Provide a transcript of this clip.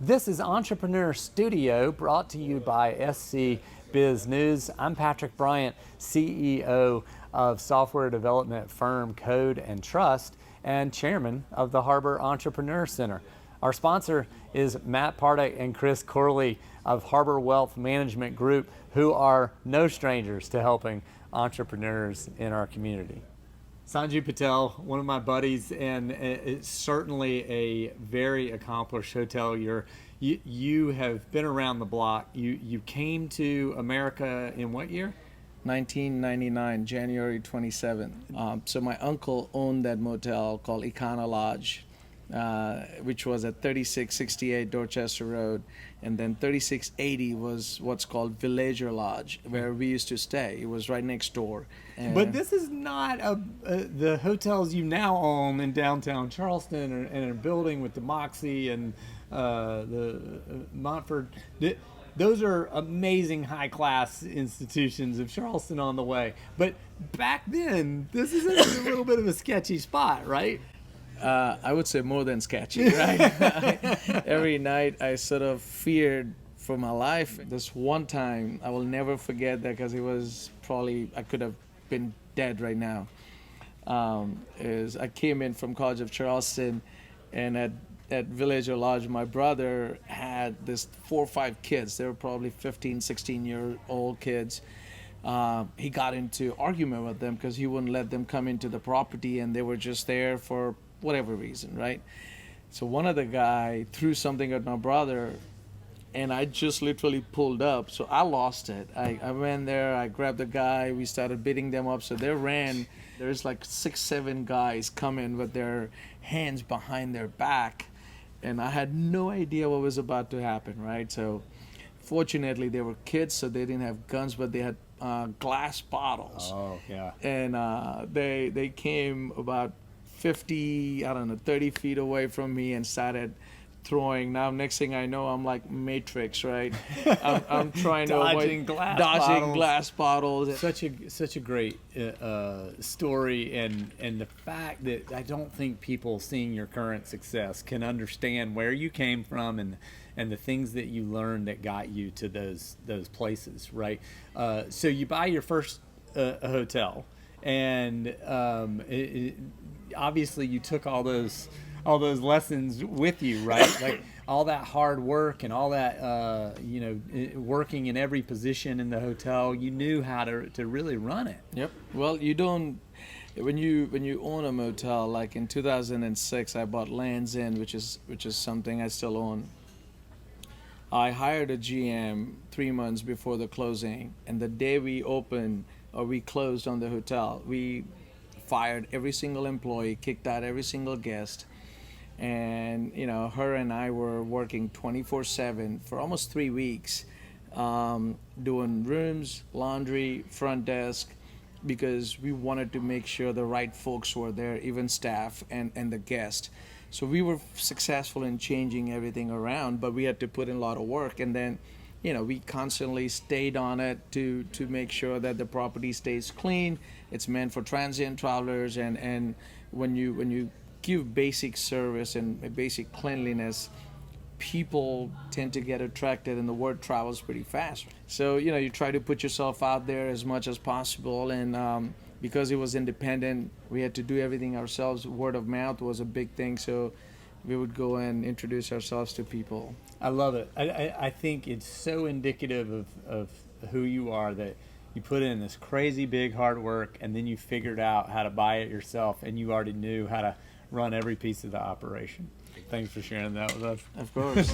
This is Entrepreneur Studio, brought to you by SC Biz News. I'm Patrick Bryant, CEO of software development firm Code and Trust and chairman of the Harbor Entrepreneur Center. Our sponsor is Matt Pardek and Chris Corley of Harbor Wealth Management Group, who are no strangers to helping entrepreneurs in our community. Sunju Patel, one of my buddies, and it's certainly a very accomplished hotelier. You have been around the block. You came to America in what year? 1999, January 27th. So my uncle owned that motel called Econo Lodge, which was at 3668 Dorchester Road, and then 3680 was what's called Villager Lodge, where we used to stay. It was right next door. But this is not the hotels you now own in downtown Charleston and a building with the Moxie and the Montford. Those are amazing high-class institutions of Charleston on the way. But back then, this is a little bit of a sketchy spot, right? I would say more than sketchy, right? Every night I sort of feared for my life. This one time, I will never forget that because it was probably, I could have been dead right now. Is I came in from College of Charleston, and at Villager Lodge, my brother had this 4 or 5 kids. They were probably 15, 16-year-old kids. He got into argument with them because he wouldn't let them come into the property, and they were just there for whatever reason, right? So one of the guy threw something at my brother, and I just literally pulled up. So I lost it. I went there, I grabbed the guy, we started beating them up. So they ran. There's like 6, 7 guys coming with their hands behind their back, and I had no idea what was about to happen, right? So fortunately they were kids, so they didn't have guns, but they had glass bottles. Oh, yeah. And they came about 30 feet away from me and started throwing. Now, next thing I know, I'm like Matrix, right? I'm trying to avoid dodging glass bottles. Such a great story, and the fact that I don't think people seeing your current success can understand where you came from and the things that you learned that got you to those places, right? So you buy your first hotel, and obviously you took all those lessons with you, right? Like all that hard work and all that working in every position in the hotel, you knew how to really run it. Yep. Well, you don't, when you own a motel, like in 2006 I bought Land's End, which is something I still own. I hired a GM 3 months before the closing, and the day we closed on the hotel, we fired every single employee, kicked out every single guest, and her and I were working 24/7 for almost 3 weeks, doing rooms, laundry, front desk, because we wanted to make sure the right folks were there, even staff and the guest. So we were successful in changing everything around, but we had to put in a lot of work, and then we constantly stayed on it to make sure that the property stays clean. It's meant for transient travelers, and when you give basic service and basic cleanliness, people tend to get attracted, and the word travels pretty fast. So you try to put yourself out there as much as possible, and because it was independent, we had to do everything ourselves. Word of mouth was a big thing, so we would go and introduce ourselves to people. I love it. I think it's so indicative of who you are, that you put in this crazy big hard work, and then you figured out how to buy it yourself, and you already knew how to run every piece of the operation. Thanks for sharing that with us. Of course.